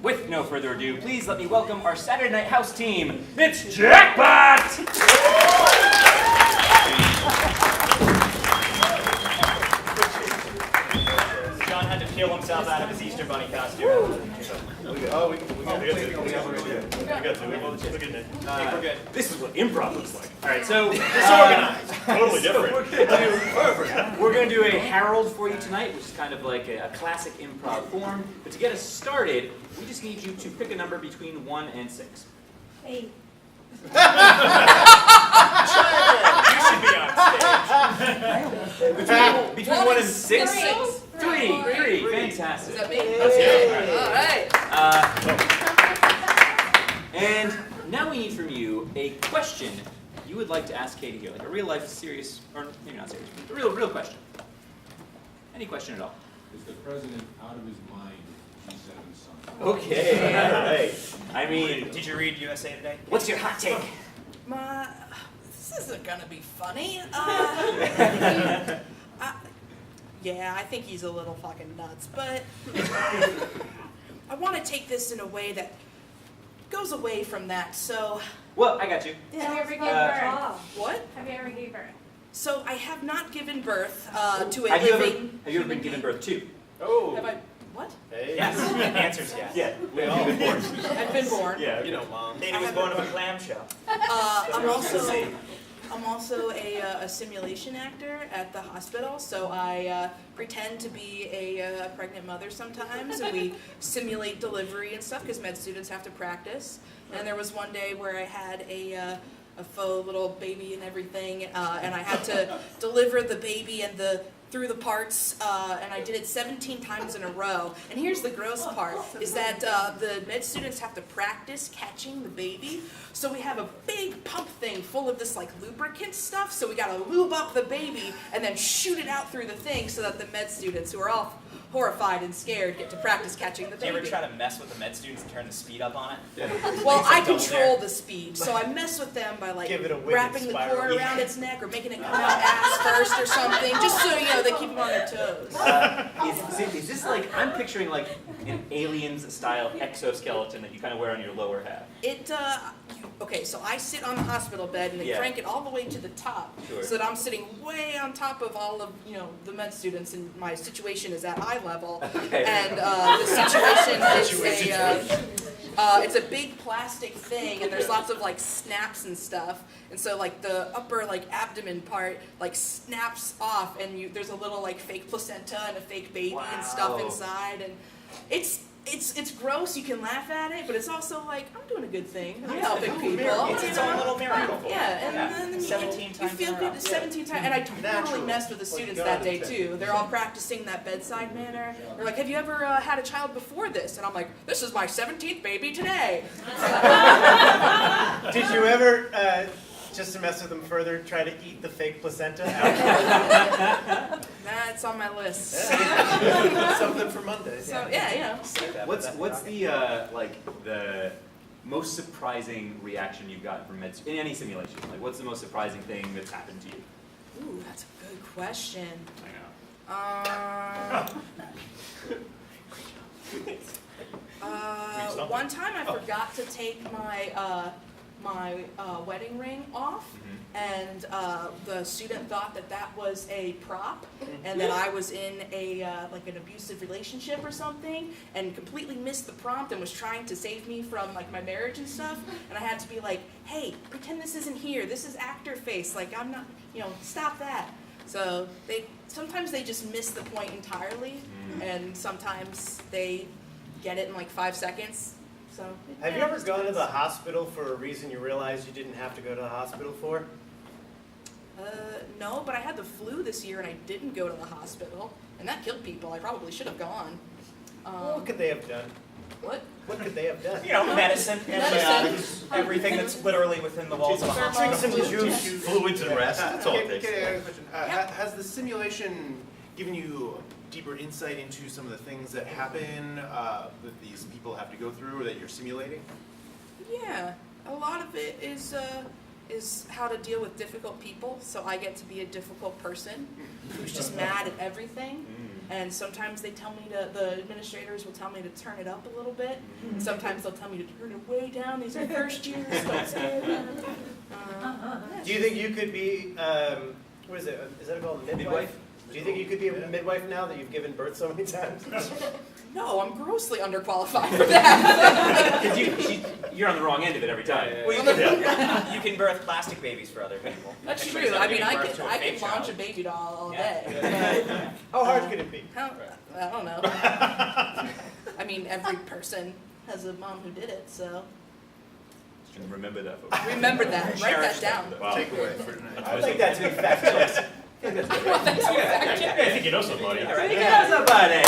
with no further ado, please let me welcome our Saturday Night House team. It's Jackpot! John had to peel himself out of his Easter Bunny costume. We're good. This is what improv looks like. All right, so Disorganized. Totally different. We're going to do a Harold for you tonight, which is kind of like a classic improv form. But to get us started, we just need you to pick a number between 1 and 6. 8. You should be on stage. Between 1 and 6? 3. Fantastic. Is that me? That's you. All right. And now we need from you a question you would like to ask Katie here, like a real life serious, or maybe not serious, but a real question. Any question at all. Is the president out of his mind? G7 son. Okay, all right. I mean, Did you read USA Today? what's your hot take? This isn't gonna be funny. Yeah, I think he's a little fucking nuts, but I want to take this in a way that goes away from that. So, Well, I got you. yeah. Have you ever given birth? What? Have you ever given birth? So I have not given birth to a Have you living. ever been given birth to? Oh. Have I? What? Hey. Yes. Answers yes. Yeah, we have been born. I've been born. Yeah, You know, Mom. Katie was born of a clamshell. I'm also a simulation actor at the hospital, so I pretend to be a pregnant mother sometimes, and we simulate delivery and stuff because med students have to practice. And there was one day where I had a faux little baby and everything, and I had to deliver the baby and through the parts, and I did it 17 times in a row. And here's the gross part, is that the med students have to practice catching the baby. So we have a big pump thing full of this like lubricant stuff, so we gotta lube up the baby and then shoot it out through the thing so that the med students, who are all horrified and scared, get to practice catching the Do you baby. ever try to mess with the med students and turn the speed up on it? Well, I Double control dare. the speed, so I mess with them by like Give it a wicked wrapping the spiral. cord around its neck or making it come out ass first or something, just so you know they keep them on their toes. Is this like, I'm picturing like an aliens style exoskeleton that you kind of wear on your lower half. Okay, so I sit on the hospital bed and they Yeah. crank it all the way to the top, Sure. so that I'm sitting way on top of all of the med students, and my situation is at eye level. Okay. And the situation is it's a big plastic thing, and there's lots of like snaps and stuff, and so like the upper like abdomen part like snaps off, and there's a little like fake placenta and a fake baby and stuff Wow. inside, and it's gross. You can laugh at it, but it's also like I'm doing a good thing. I'm helping people. It's its you own know? little miracle. Yeah, and then 17 you times feel in a good row. 17 times. And I totally messed with the students that day too. They're all practicing that bedside manner. They're like, "Have you ever had a child before this?" And I'm like, "This is my 17th baby today." Did you ever, just to mess with them further, try to eat the fake placenta out? That's on my list. Something for Monday. So yeah, What's the like the most surprising reaction you've gotten from in any simulation? Like, what's the most surprising thing that's happened to you? Ooh, that's a good question. I know. One time I forgot to take my wedding ring off, and the student thought that was a prop, and that I was in like an abusive relationship or something, and completely missed the prompt and was trying to save me from like my marriage and stuff, and I had to be like, "Hey, pretend this isn't here. This is actor face. Like I'm not, stop that." So sometimes they just miss the point entirely, and sometimes they get it in like 5 seconds. So Have you ever gone to the hospital for a reason you realized you didn't have to go to the hospital for? No, but I had the flu this year and I didn't go to the hospital, and that killed people. I probably should have gone. What could they have done? What? What could they have done? You know, medicine, Medicine. everything that's literally within the walls of a Drink hospital. some juice. Fluids and rest, that's all it takes. Okay, I have a question. Has the simulation given you deeper insight into some of the things that happen that these people have to go through or that you're simulating? Yeah, a lot of it is how to deal with difficult people. So I get to be a difficult person who's just mad at everything. And sometimes the administrators will tell me to turn it up a little bit. And sometimes they'll tell me to turn it way down. These are first years, don't say that. Do you think you could be, what is it? Is that called a midwife? Do you think you could be a midwife now that you've given birth so many times? No, I'm grossly underqualified for that. Because you're on the wrong end of it every time. Well, you can birth plastic babies for other people. That's If true. anybody's I ever mean, giving I birth to a could fake launch a child. baby doll all Yeah. day. How hard could it be? I don't know. I mean, every person has a mom who did it, so Remember that. folks. remember that. Write that down. Wow. Takeaway for tonight. I'd like that to be fact checked. I think you know somebody. All right. You got somebody.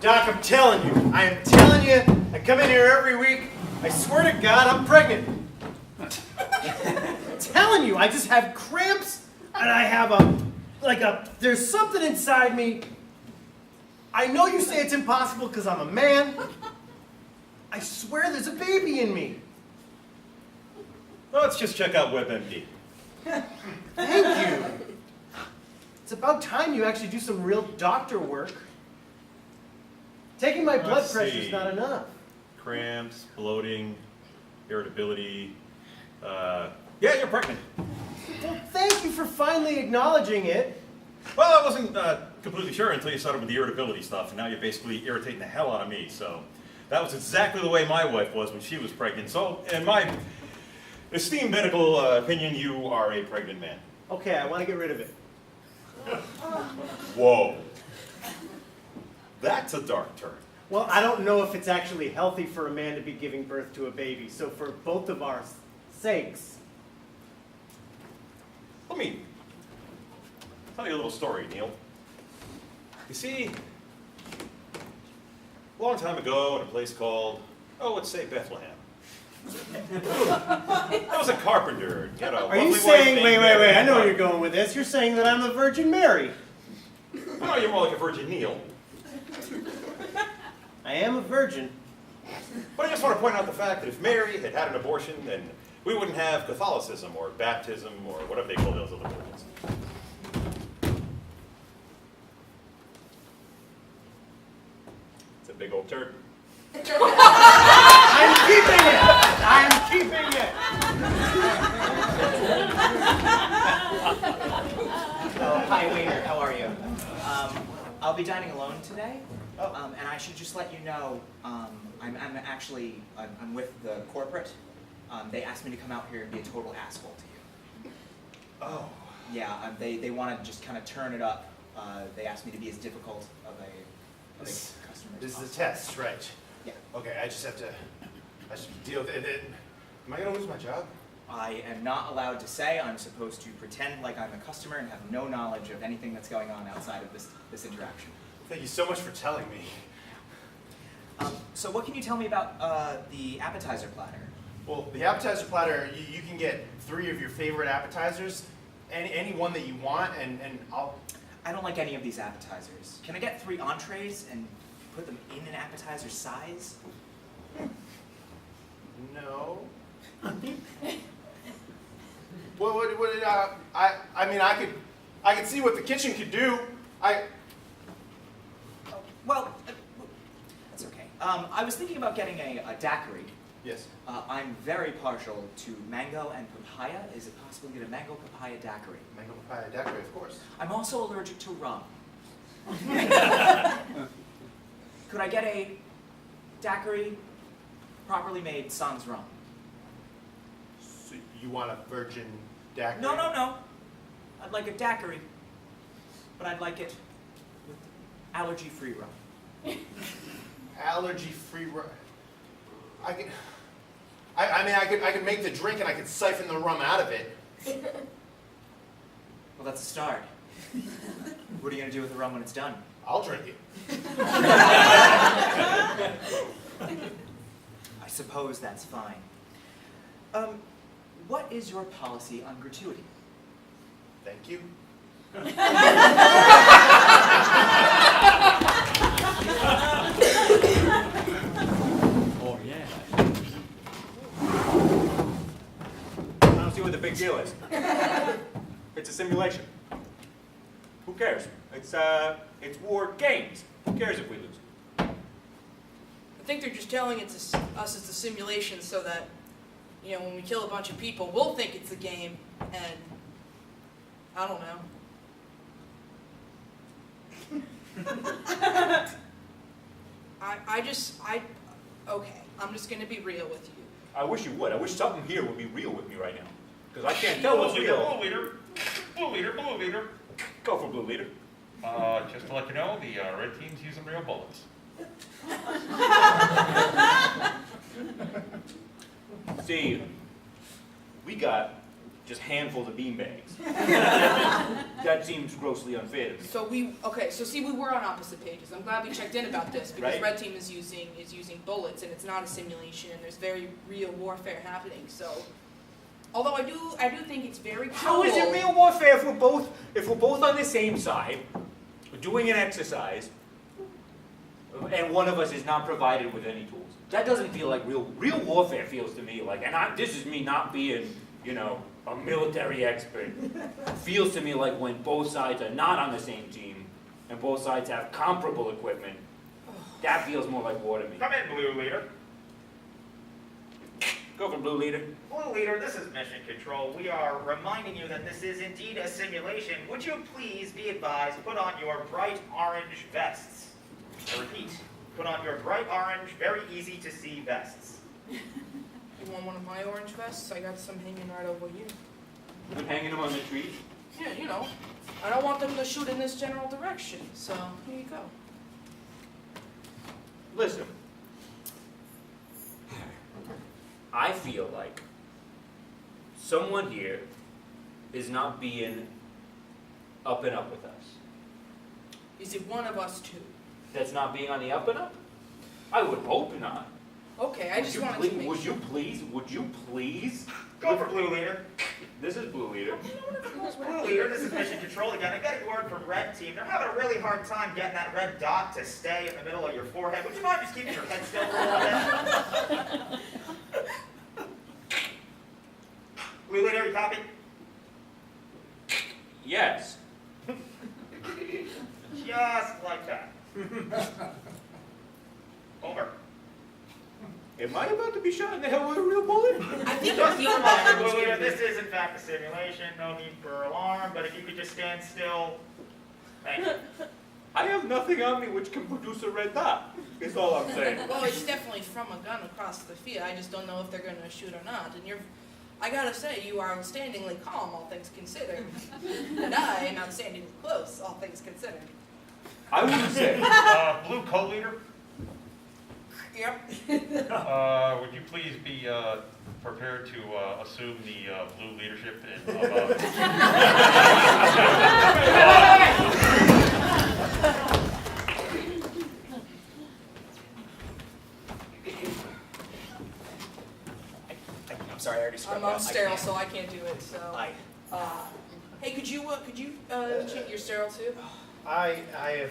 Doc, I'm telling you, I am telling you, I come in here every week, I swear to God, I'm pregnant. I'm telling you, I just have cramps, and I have there's something inside me. I know you say it's impossible because I'm a man. I swear there's a baby in me. Well, let's just check out WebMD. Thank you. It's about time you actually do some real doctor work. Taking my blood Let's pressure is see. not enough. Cramps, bloating, irritability. Yeah, you're pregnant. Well, thank you for finally acknowledging it. Well, I wasn't completely sure until you started with the irritability stuff, and now you're basically irritating the hell out of me. So that was exactly the way my wife was when she was pregnant. So, in my esteemed medical opinion, you are a pregnant man. Okay, I want to get rid of it. Whoa. That's a dark turn. Well, I don't know if it's actually healthy for a man to be giving birth to a baby. So for both of our sakes. Let me tell you a little story, Neil. You see, a long time ago in a place called, let's say Bethlehem. I was a carpenter. You know, Are you saying, wait, I know where you're going with this. You're saying that I'm the Virgin Mary. No, you're more like a Virgin Neil. I am a virgin. But I just want to point out the fact that if Mary had had an abortion, then we wouldn't have Catholicism or baptism or whatever they call those other religions. It's a big old turd. I'm keeping it! I'm keeping it! Oh, hi, waiter. How are you? I'll be dining alone today. And I should just let you know, I'm with the corporate. They asked me to come out here and be a total asshole to you. Oh. Yeah, they want to just kind of turn it up. They asked me to be as difficult of a customer as This is possible. a test, right? Yeah. Okay, I should deal with it. Am I gonna lose my job? I am not allowed to say. I'm supposed to pretend like I'm a customer and have no knowledge of anything that's going on outside of this interaction. Thank you so much for telling me. So what can you tell me about the appetizer platter? Well, the appetizer platter, you can get 3 of your favorite appetizers, any one that you want, and I'll... I don't like any of these appetizers. Can I get 3 entrees and put them in an appetizer size? No. I mean, I could see what the kitchen could do. Well, that's okay. I was thinking about getting a daiquiri. Yes. I'm very partial to mango and papaya. Is it possible to get a mango papaya daiquiri? Mango papaya daiquiri, of course. I'm also allergic to rum. Could I get a daiquiri, properly made sans rum? So you want a virgin daiquiri? No. I'd like a daiquiri, but I'd like it with allergy-free rum. Allergy-free rum. I could make the drink and I could siphon the rum out of it. Well, that's a start. What are you going to do with the rum when it's done? I'll drink it. I suppose that's fine. What is your policy on gratuity? Thank you. Oh, yeah. I don't see what the big deal is. It's war games. Who cares if we lose? I think they're just telling us it's a simulation so that, you know, when we kill a bunch of people, we'll think it's a game, and I don't know. Okay, I'm just gonna be real with you. I wish you would. I wish something here would be real with me right now. Because I can't tell what's real. Blue leader. Go for blue leader. Just to let you know, the red team's using real bullets. See, we got just handfuls of beanbags. That seems grossly unfair to me. So we were on opposite pages. I'm glad we checked in about this because Right. red team is using bullets and it's not a simulation and there's very real warfare happening. So, although I do think it's very cool. How is it real warfare if we're both on the same side, doing an exercise, and one of us is not provided with any tools? That doesn't feel like real warfare. Feels to me like, this is me not being, you know, a military expert. It feels to me like when both sides are not on the same team and both sides have comparable equipment. That feels more like war to me. Come in, blue leader. Go for blue leader. Blue leader, this is mission control. We are reminding you that this is indeed a simulation. Would you please be advised, put on your bright orange vests. I repeat, put on your bright orange, very easy to see vests. You want one of my orange vests? I got some hanging right over here. Been hanging them on the trees. Yeah, you know. I don't want them to shoot in this general direction, so here you go. Listen. I feel like someone here is not being up and up with us. Is it one of us two? That's not being on the up and up? I would hope not. Okay, I just wanted to make Would sure. you please? Go for blue leader. This is blue leader. Blue leader, this is mission control again. I got a word from red team. They're having a really hard time getting that red dot to stay in the middle of your forehead. Would you mind just keeping your head still for a little bit? Blue leader, you copy? Yes. Just like that. Over. Am I about to be shot in the head with a real bullet? I think Just the a reminder, alarm. blue leader, this is in fact a simulation. No need for alarm, but if you could just stand still. Thank you. I have nothing on me which can produce a red dot. Is all I'm saying. Well, it's definitely from a gun across the field. I just don't know if they're going to shoot or not. And I gotta say, you are outstandingly calm, all things considered. And I am outstandingly close, all things considered. I wouldn't say. Blue co-leader, Yep. would you please be prepared to assume the blue leadership I'm sorry, I already scrubbed I'm out. sterile, I can't. so I can't do it. So, hey, could you check your sterile too? I have.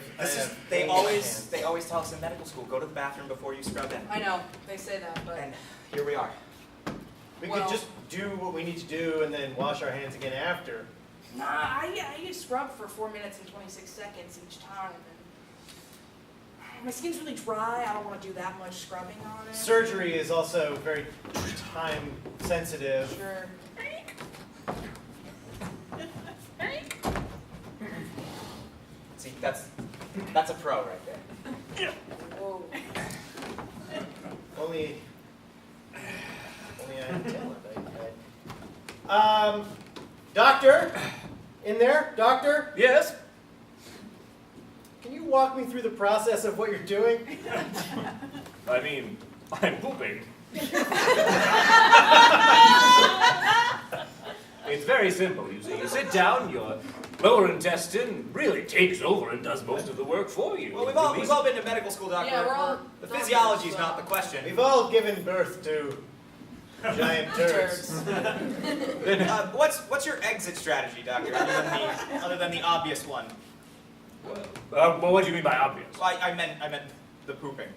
They always tell us in medical school, go to the bathroom before you scrub in. I know they say that, but And here we are. We Well- could just do what we need to do and then wash our hands again after. nah, I scrub for 4 minutes and 26 seconds each time. And my skin's really dry. I don't want to do that much scrubbing on it. Surgery is also very time sensitive. Sure. See, that's a pro right there. Whoa. Only I had talent. Doctor, in there, doctor. Yes. Can you walk me through the process of what you're doing? I mean, I'm pooping. It's very simple. You see, you sit down, your lower intestine really takes over and does most of the work for you. Well, we've all been to medical school, doctor. Yeah, we're all The doctors, physiology is so- not the question. We've all given birth to giant turds. What's your exit strategy, doctor? Other than the obvious one. Well, what do you mean by obvious? Well, I meant the pooping.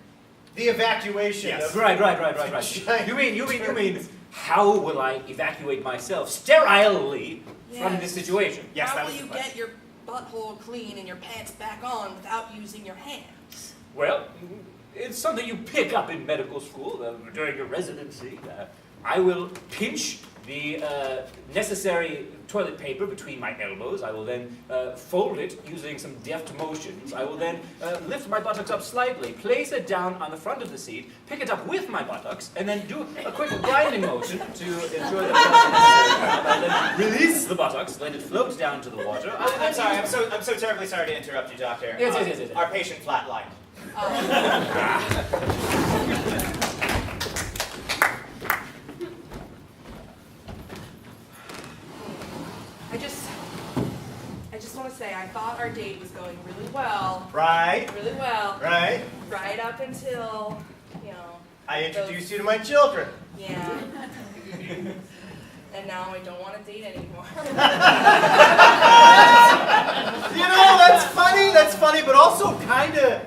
The evacuation. Yes. Of Right. Giant You mean, how will I evacuate myself sterilely from Yes. this situation? Yes, How that will was you the question. get your butthole clean and your pants back on without using your hands? Well, it's something you pick up in medical school during your residency. I will pinch the necessary toilet paper between my elbows. I will then fold it using some deft motions. I will then lift my buttocks up slightly, place it down on the front of the seat, pick it up with my buttocks, and then do a quick grinding motion to ensure that I then release the buttocks, let it float down to the water. I'm sorry, I'm so terribly sorry to interrupt you, Doctor. Yes. Our patient flatlined. I just want to say, I thought our date was going really well. Right? Really well. Right? Right up until, you know. I introduced you to my children. Yeah. And now I don't want to date anymore. You know, that's funny, but also kinda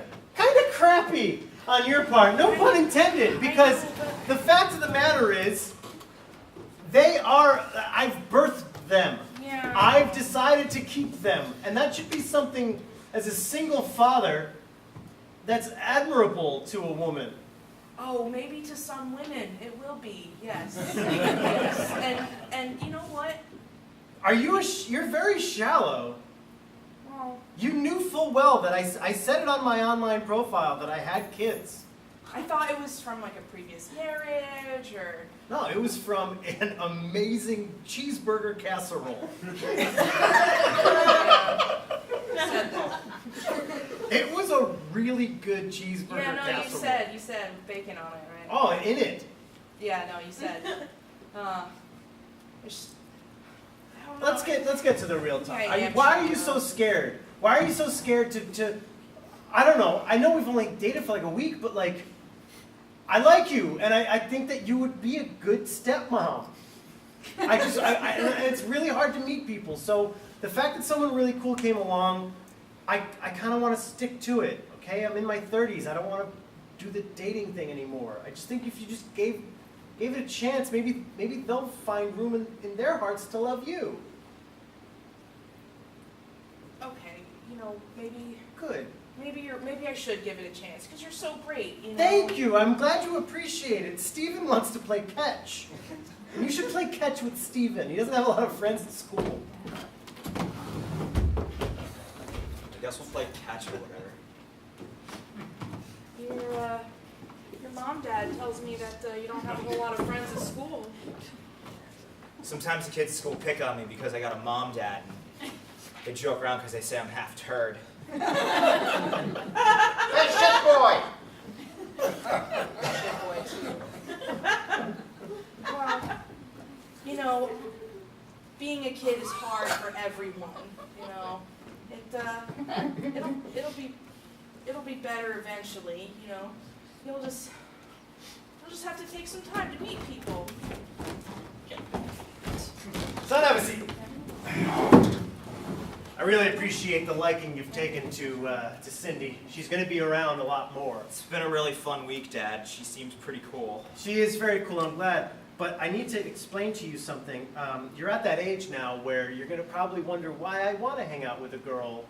crappy on your part. No pun intended, because the fact of the matter is, I've birthed them. Yeah. I've decided to keep them, and that should be something, as a single father, that's admirable to a woman. Oh, maybe to some women it will be, yes. Yes. And you know what? You're very shallow. Well, You knew full well that I said it on my online profile that I had kids. I thought it was from like a previous marriage or... No, it was from an amazing cheeseburger casserole. Said that. It was a really good cheeseburger Yeah, no, casserole. you said bacon on it, right? Oh, in it. Yeah, no, you said. There's- I don't know. Let's get to the real talk. Yeah, Why sure. are you so scared? Why are you so scared to I don't know. I know we've only dated for like a week, but like I like you, and I think that you would be a good stepmom. It's really hard to meet people, so the fact that someone really cool came along, I kind of want to stick to it, okay? I'm in my 30s. I don't want to do the dating thing anymore. I just think if you just gave it a chance, maybe they'll find room in their hearts to love you. Okay, you know, maybe Good. I should give it a chance because you're so great, you know. Thank you. I'm glad you appreciate it. Steven wants to play catch. And you should play catch with Steven. He doesn't have a lot of friends at school. I guess we'll play catch or whatever. Your mom, Dad tells me that you don't have a whole lot of friends at school. Sometimes the kids at school pick on me because I got a mom, dad. And they joke around because they say I'm half turd. Hey, shit boy! Well, you know, being a kid is hard for everyone. You know, it'll be better eventually. You know, you'll just have to take some time to meet people. Son, have a seat. I really appreciate the liking you've taken to Cindy. She's going to be around a lot more. It's been a really fun week, Dad. She seems pretty cool. She is very cool, I'm glad. But I need to explain to you something. You're at that age now where you're going to probably wonder why I want to hang out with a girl.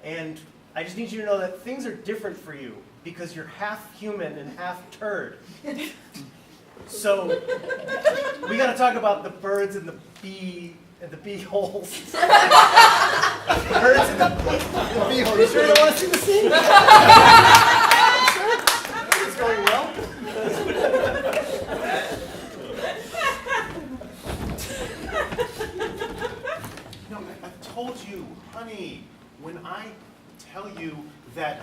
And I just need you to know that things are different for you because you're half human and half turd. So we got to talk about the birds and the bee holes. Birds and the bee holes. You sure you don't want to see the scene? Sure? It's going well. No, I've told you, honey, when I tell you that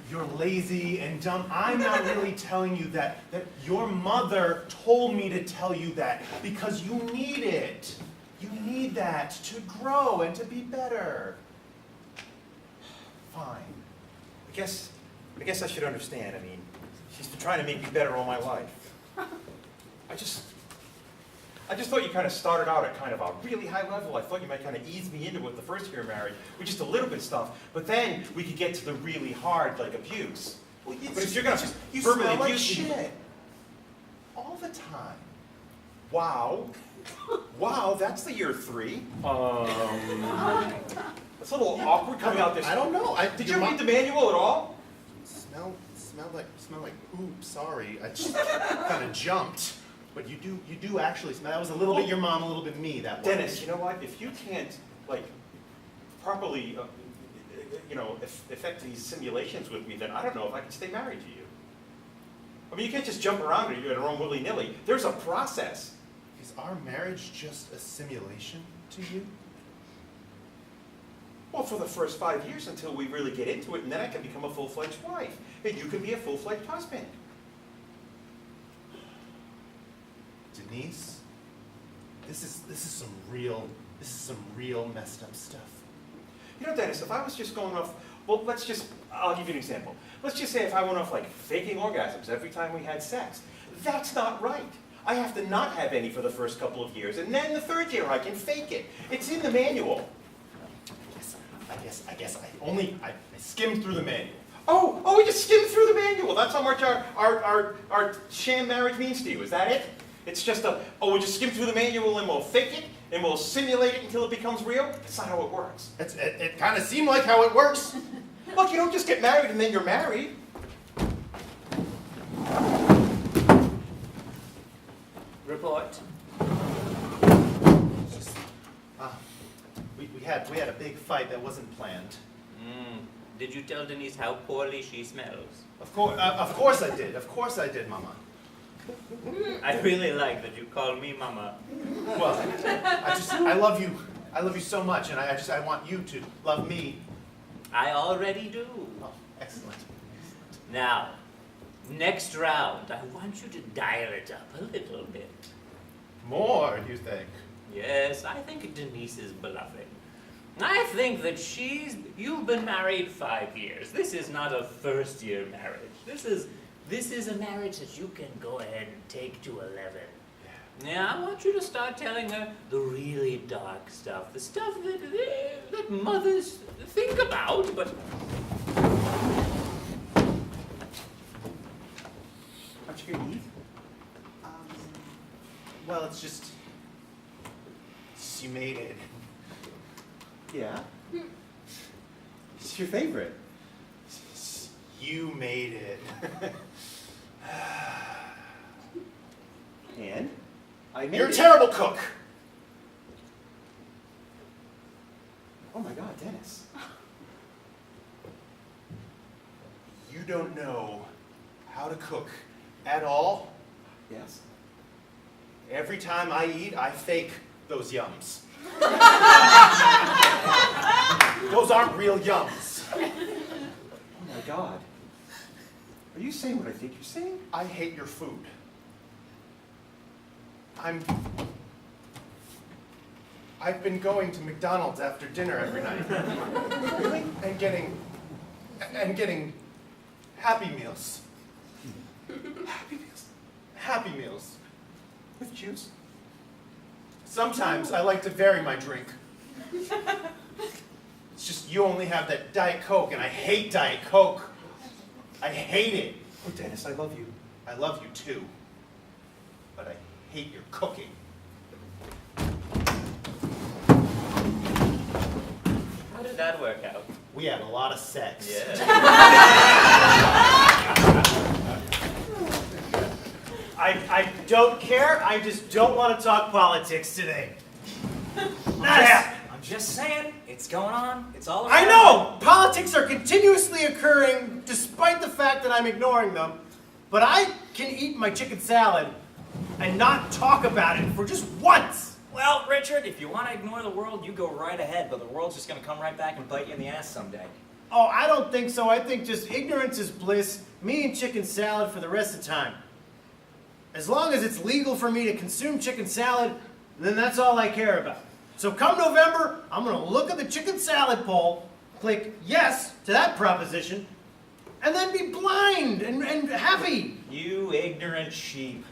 you're lazy and dumb, I'm not really telling you that your mother told me to tell you that because you need it. You need that to grow and to be better. Fine. I guess I should understand. I mean, she's been trying to make me better all my life. I just thought you kind of started out at kind of a really high level. I thought you might kind of ease me into it the first year of marriage with just a little bit of stuff. But then we could get to the really hard, like abuse. Well, But if you're gonna you verbally smell like abuse me- shit all the time. Wow. Wow, that's the year 3. It's a little awkward coming out this. I don't know. Did you read the manual at all? Smell like oops, sorry. I just kind of jumped. But you do actually smell. That was a little bit your mom, a little bit me. That one. Dennis, you know what? If you can't like properly, effect these simulations with me, then I don't know if I can stay married to you. I mean, you can't just jump around at your own willy-nilly. There's a process. Is our marriage just a simulation to you? Well, for the first 5 years until we really get into it, and then I can become a full-fledged wife, and you can be a full-fledged husband. Denise, this is some real messed up stuff. You know, Dennis, if I was just going off, well, I'll give you an example. Let's just say if I went off like faking orgasms every time we had sex. That's not right. I have to not have any for the first couple of years, and then the third year I can fake it. It's in the manual. I guess I skimmed through the manual. Oh, we just skimmed through the manual. That's how much our sham marriage means to you. Is that it? It's just we'll just skim through the manual and we'll fake it and we'll simulate it until it becomes real? That's not how it works. It kind of seemed like how it works. Look, you don't just get married and then you're married. Report. We had a big fight that wasn't planned. Did you tell Denise how poorly she smells? Of course I did. Of course I did, Mama. I really like that you call me Mama. Well, I love you. I love you so much, and I want you to love me. I already do. Oh, excellent. Now, next round, I want you to dial it up a little bit. More, you think? Yes, I think Denise is bluffing. I think that you've been married 5 years. This is not a first-year marriage. This is a marriage that you can go ahead and take to 11. Yeah, I want you to start telling her the really dark stuff, the stuff that mothers think about, but... Aren't you going to eat? Well, it's just you made it. Yeah. It's your favorite. You made it. And? I made You're a it. terrible cook. Oh my God, Dennis. You don't know how to cook at all. Yes? Every time I eat, I fake those yums. Those aren't real yums. Oh my God. Are you saying what I think you're saying? I hate your food. I've been going to McDonald's after dinner every night. Really? And getting Happy Meals. Happy Meals. Happy Meals. With juice? Sometimes I like to vary my drink. It's just you only have that Diet Coke, and I hate Diet Coke. I hate it. Oh, Dennis, I love you. I love you too. But I hate your cooking. How did that work out? We had a lot of sex. Yeah. I don't care. I just don't want to talk politics today. I'm just saying, it's going on. It's all around. I know! Politics are continuously occurring despite the fact that I'm ignoring them. But I can eat my chicken salad and not talk about it for just once. Well, Richard, if you want to ignore the world, you go right ahead, but the world's just going to come right back and bite you in the ass someday. Oh, I don't think so. I think just ignorance is bliss. Me and chicken salad for the rest of the time. As long as it's legal for me to consume chicken salad, then that's all I care about. So come November, I'm going to look at the chicken salad poll, click yes to that proposition, and then be blind and happy. You ignorant sheep.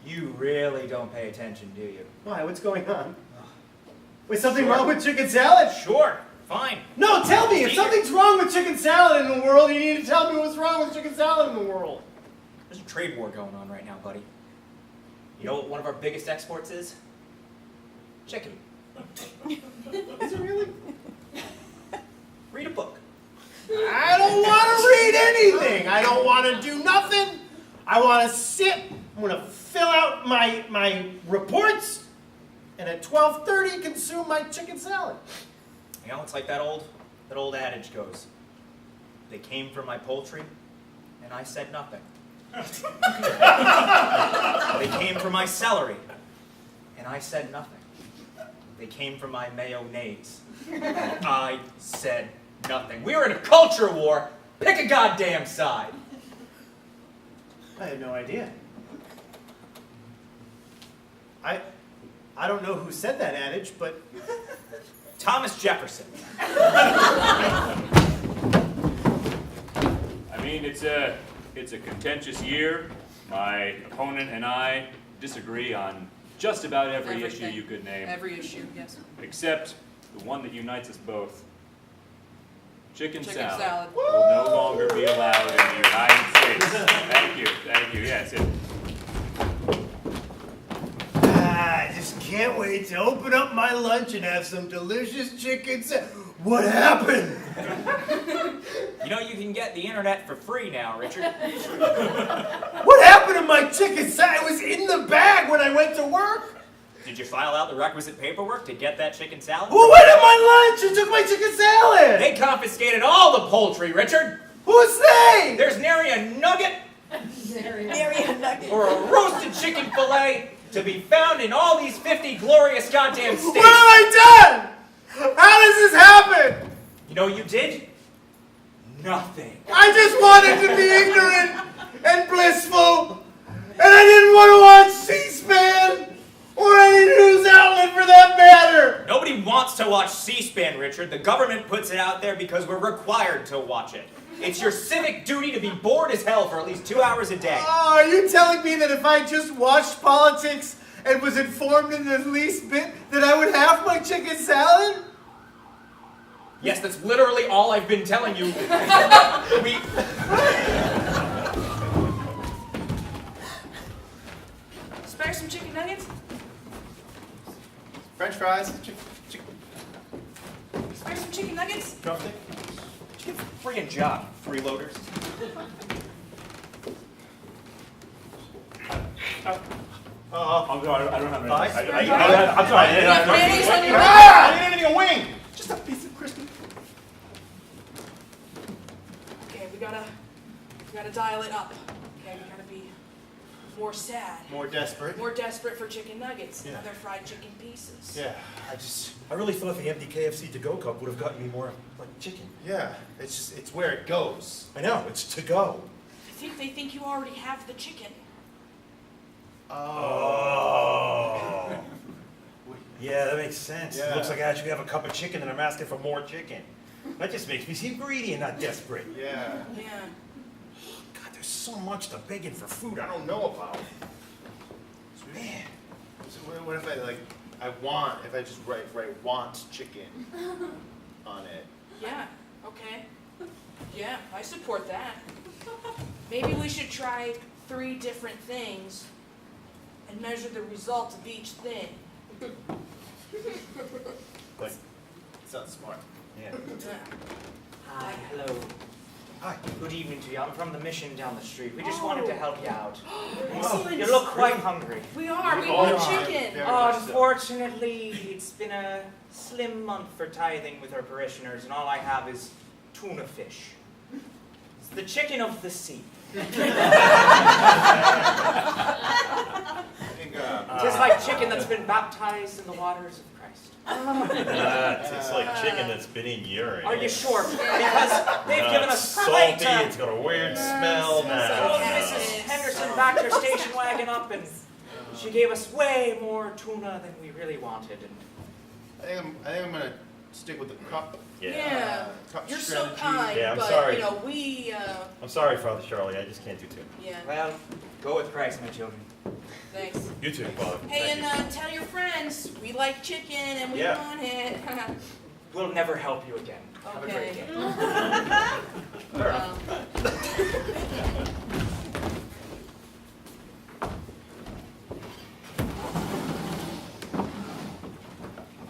You really don't pay attention, do you? Why? What's going on? Wait, something wrong with chicken salad? Sure, fine. No, tell me. If something's wrong with chicken salad in the world, you need to tell me what's wrong with chicken salad in the world. There's a trade war going on right now, buddy. You know what one of our biggest exports is? Chicken. Is it really? Read a book. I don't want to read anything. I don't want to do nothing. I want to sit. I'm going to fill out my reports, and at 12:30 consume my chicken salad. You know, it's like that old adage goes. They came for my poultry, and I said nothing. They came for my celery, and I said nothing. They came for my mayonnaise, and I said nothing. We were in a culture war. Pick a goddamn side. I had no idea. I don't know who said that adage, but Thomas Jefferson. I mean, it's a contentious year. My opponent and I disagree on just about every issue Everything. you could name, Every issue, yes. except the one that unites us both. Chicken salad, salad. will no longer be allowed in the United States. Thank you, yes. I just can't wait to open up my lunch and have some delicious chicken salad. What happened? You know you can get the internet for free now, Richard. What happened to my chicken salad? It was in the bag when I went to work. Did you file out the requisite paperwork to get that chicken salad? Who went at my lunch and took my chicken salad? They confiscated all the poultry, Richard. Who's they? There's nary a nugget or a roasted chicken fillet to be found in all these 50 glorious goddamn states. What have I done? How does this happen? You know what you did? Nothing. I just wanted to be ignorant and blissful, and I didn't want to watch C-SPAN or any news outlet for that matter. Nobody wants to watch C-SPAN, Richard. The government puts it out there because we're required to watch it. It's your civic duty to be bored as hell for at least 2 hours a day. Oh, are you telling me that if I just watched politics and was informed in the least bit, that I would have my chicken salad? Yes, that's literally all I've been telling you. Spare some chicken nuggets? French fries, Spare some chicken nuggets? drumstick. Friggin' job, freeloaders. I'm sorry, I don't have Five? I'm sorry. Mayonnaise on your Ah! I didn't even a wing. Just a piece of crispy. Okay, we gotta dial it up. Okay, we gotta be more sad. More desperate. More desperate for chicken nuggets. Yeah. Other fried chicken pieces. Yeah, I really thought the empty KFC to-go cup would have gotten me more like chicken. yeah. It's where it goes. I know, it's to go. I think they think you already have the chicken. Oh. Yeah, that makes sense. Yeah. It looks like I actually have a cup of chicken and I'm asking for more chicken. That just makes me seem greedy and not desperate. Yeah. Yeah. God, there's so much to begging for food I don't know about. Man. So what if if I just write want chicken on it? Yeah, okay. Yeah, I support that. Maybe we should try 3 different things and measure the results of each thing. Like, sounds smart. Yeah. Hi, hello. Hi. Good evening to you. I'm from the mission down the street. We just wanted to help you out. Excellent. You look quite hungry. We are. We Oh, want yeah. chicken. Very much so. Unfortunately, it's been a slim month for tithing with our parishioners, and all I have is tuna fish. It's the chicken of the sea. I think, Just like chicken that's been baptized in the waters of Christ. Tastes like chicken that's been in urine. Are you sure? Because they've given us salty, quite it's got a weird smell Oh, now. Mrs. Henderson backed her station wagon up, and she gave us way more tuna than we really wanted. And I think I'm gonna stick with the cup. Yeah. Cup You're so strategy. kind, Yeah, I'm but sorry. you know we. I'm sorry, Father Charlie, I just can't do two. Yeah. well, go with Christ, my children. Thanks. You too, Father. Hey, Thank and tell your friends we like chicken and we Yeah. want it. We'll never help you again. Have a great Okay. day.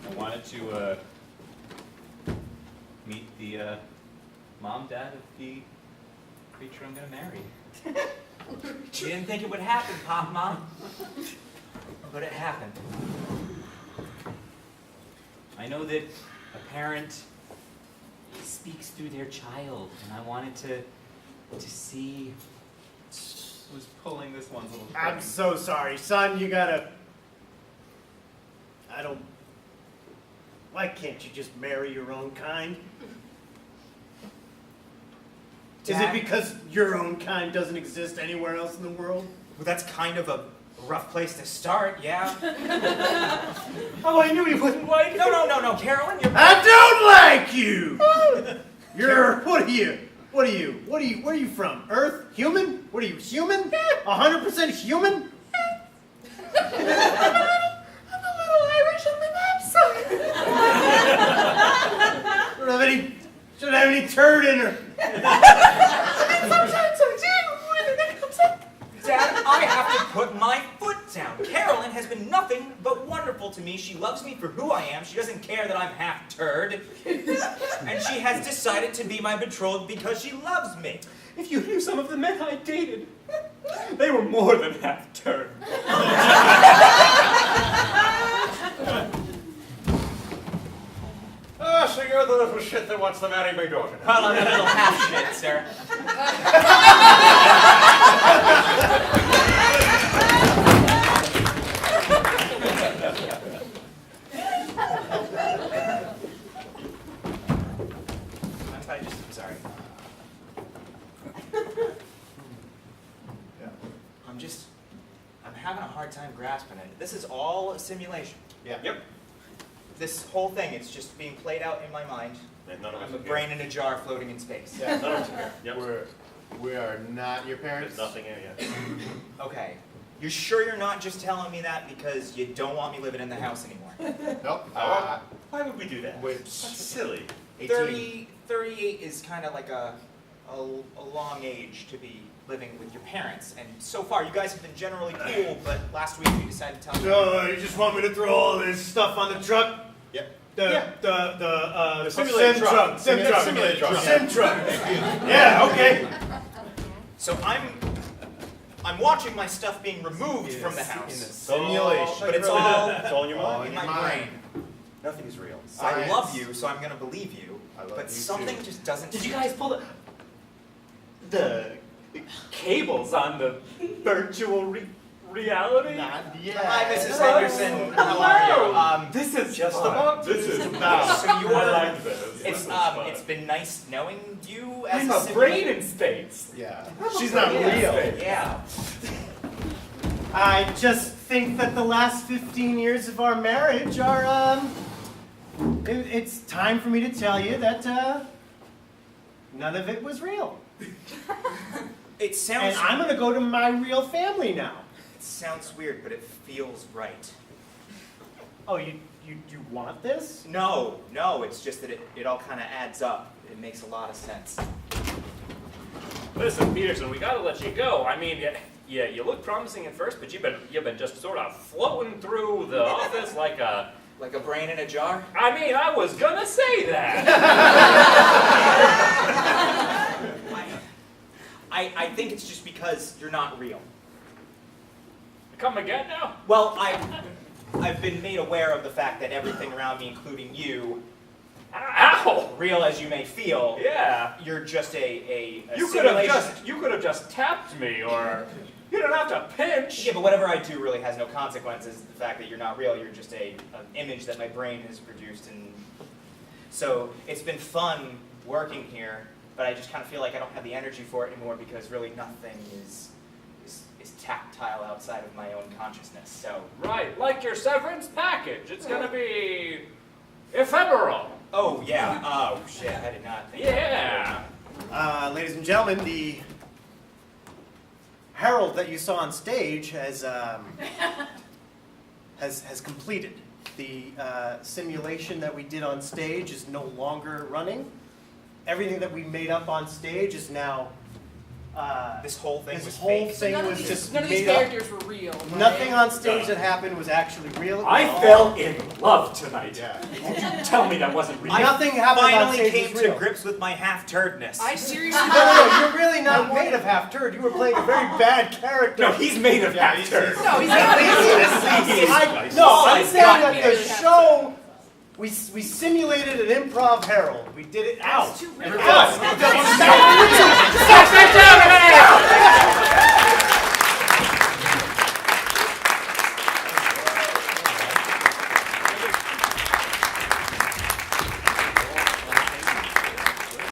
I wanted to meet the mom, dad, of the creature I'm gonna marry. You didn't think it would happen, Pop Mom. But it happened. I know that a parent speaks through their child, and I wanted to see who's pulling this one's little I'm string. so sorry, son. You gotta. Why can't you just marry your own kind? Is it Dad? because your own kind doesn't exist anywhere else in the world? Well, that's kind of a rough place to start, yeah. Oh, I knew he wouldn't like it. No, Carolyn, you're... I don't like you! What are you? Where are you from? Earth? Human? What are you, human? 100% human? I'm a little Irish on the website. Don't have any turd in her. Sometimes I do when it comes up. Dad, I have to put my foot down. Carolyn has been nothing but wonderful to me. She loves me for who I am. She doesn't care that I'm half turd. And she has decided to be my betrothed because she loves me. If you knew some of the men I dated, they were more than half turned. Ah, so you're the little shit that wants to marry my daughter. Well, I'm a little half shit, sir. I'm sorry. I'm having a hard time grasping it. This is all a simulation. Yeah. Yep. This whole thing, it's just being played out in my mind. And none of us I'm a are brain in a jar floating in space. Yeah, None of us are here. Yep. we are not your parents. There's nothing in it yet. Okay. You're sure you're not just telling me that because you don't want me living in the house anymore? Nope. Why would we do that? Wait. That's silly. 38 is kind of like a long age to be living with your parents. And so far, you guys have been generally cool, but last week you decided to tell me... So you just want me to throw all this stuff on the truck? Yep. The simulated sim truck. Sim Yeah, truck. simulated truck. Sim truck. Yeah, okay. So I'm watching my stuff being removed from the house. Simulation. But it's all It's all in your mind. in my brain. Nothing is real. I love you, so I'm going to believe you. I love But you something too. just doesn't... Did you guys pull the cables on the virtual reality? Not yet. Hi, Mrs. Hello. Henderson. How are you? This is Just fun. about. This is So you I were... like this. This It's is fun. it's been nice knowing you as I'm a a brain simulator. in space. Yeah. She's not real. Yeah. I just think that the last 15 years of our marriage are, it's time for me to tell you that, none of it was real. It And sounds I'm gonna go to my real family now. it sounds weird, but it feels right. Oh, you want this? No, it's just that it all kind of adds up. It makes a lot of sense. Listen, Peterson, we gotta let you go. I mean, yeah, you look promising at first, but you've been just sort of floating through the office like a... Like a brain in a jar? I mean, I was gonna say that. I think it's just because you're not real. Come again now? Well, I've been made aware of the fact that everything around me, including you, Ow! real as you may feel, Yeah. you're just a You could have simulation. just tapped me, or you don't have to pinch. Yeah, but whatever I do really has no consequences. The fact that you're not real, you're just an image that my brain has produced, and so it's been fun working here. But I just kind of feel like I don't have the energy for it anymore because really nothing is tactile outside of my own consciousness. So Right, like your severance package. It's gonna be ephemeral. oh yeah, oh shit, I did not think. Yeah. Ladies and gentlemen, the herald that you saw on stage has completed. The simulation that we did on stage is no longer running. Everything that we made up on stage is now This whole thing this was whole fake. thing None was of just none of these made up. characters were real. right? Nothing on stage that happened was actually real. It was I all- fell in love tonight. Yeah. Won't you tell me that wasn't real? Nothing happened on Finally stage came was to real. grips with my half-turdness. I seriously No, you're really not made of half turd. You were playing a very bad character. No, he's made of Yeah, half he's- turd. No, he's not. I'm saying that God. the show, we simulated an improv Herald. We did it out. Too real. Out. Stop!